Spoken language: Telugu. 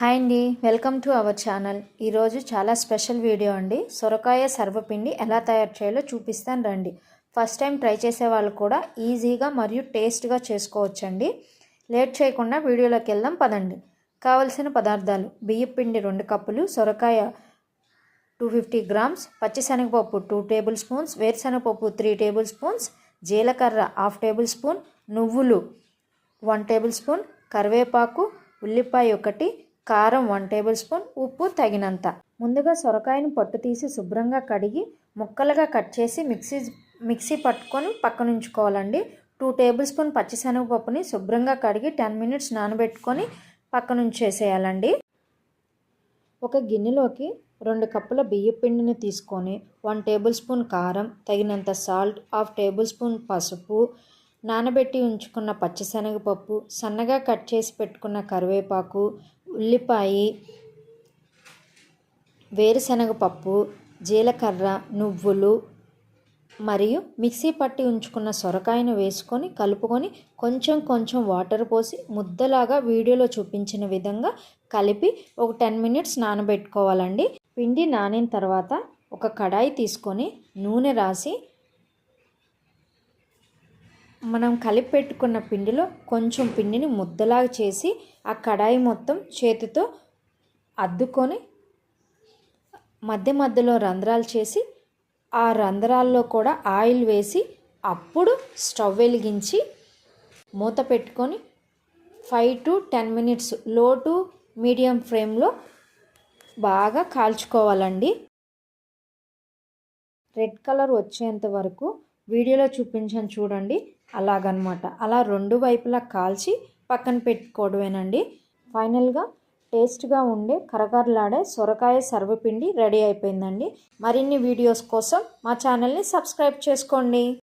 హాయ్ అండి, వెల్కమ్ టు అవర్ ఛానల్. ఈరోజు చాలా స్పెషల్ వీడియో అండి. సొరకాయ సర్వపిండి ఎలా తయారు చేయాలో చూపిస్తాను రండి. ఫస్ట్ టైం ట్రై చేసే వాళ్ళు కూడా ఈజీగా మరియు టేస్ట్గా చేసుకోవచ్చండి. లేట్ చేయకుండా వీడియోలోకి వెళ్దాం పదండి. కావలసిన పదార్థాలు: బియ్యం పిండి 2 కప్పులు, సొరకాయ 250 గ్రామ్స్, పచ్చిశనగపప్పు 2 టేబుల్ స్పూన్స్, వేరుశనగపప్పు 3 టేబుల్ స్పూన్స్, జీలకర్ర 1/2 టేబుల్ స్పూన్, నువ్వులు 1 టేబుల్ స్పూన్, కరివేపాకు, ఉల్లిపాయ 1, కారం 1 టేబుల్ స్పూన్, ఉప్పు తగినంత. ముందుగా సొరకాయను పొట్టు తీసి శుభ్రంగా కడిగి ముక్కలుగా కట్ చేసి మిక్సీ పట్టుకొని పక్కనుంచుకోవాలండి. 2 టేబుల్ స్పూన్ పచ్చిశనగపప్పుని శుభ్రంగా కడిగి 10 మినిట్స్ నానబెట్టుకొని పక్కనుంచేసేయాలండి. ఒక గిన్నెలోకి 2 కప్పుల బియ్యం పిండిని తీసుకొని 1 టేబుల్ స్పూన్ కారం, తగినంత సాల్ట్, 1/2 టేబుల్ స్పూన్ పసుపు, నానబెట్టి ఉంచుకున్న పచ్చిశనగపప్పు, సన్నగా కట్ చేసి పెట్టుకున్న కరివేపాకు, ఉల్లిపాయ, వేరుశనగపప్పు, జీలకర్ర, నువ్వులు మరియు మిక్సీ పట్టి ఉంచుకున్న సొరకాయను వేసుకొని కలుపుకొని కొంచెం వాటర్ పోసి ముద్దలాగా వీడియోలో చూపించిన విధంగా కలిపి ఒక 10 మినిట్స్ నానబెట్టుకోవాలండి. పిండి నానిన తర్వాత ఒక కడాయి తీసుకొని నూనె రాసి మనం కలిపి పెట్టుకున్న పిండిలో కొంచెం పిండిని ముద్దలాగా చేసి ఆ కడాయి మొత్తం చేతితో అద్దుకొని మధ్యలో రంధ్రాలు చేసి ఆ రంధ్రాల్లో కూడా ఆయిల్ వేసి అప్పుడు స్టవ్ వెలిగించి మూత పెట్టుకొని 5 to 10 మినిట్స్ లో టు మీడియం ఫ్లేమ్లో బాగా కాల్చుకోవాలండి. రెడ్ కలర్ వచ్చేంత వరకు వీడియోలో చూపించాను చూడండి, అలాగనమాట. అలా 2 వైపులా కాల్చి పక్కన పెట్టుకోవడమేనండి. ఫైనల్గా టేస్ట్గా ఉండే కరకరలాడే సొరకాయ సర్వపిండి రెడీ అయిపోయిందండి. మరిన్ని వీడియోస్ కోసం మా ఛానల్ని సబ్స్క్రైబ్ చేసుకోండి.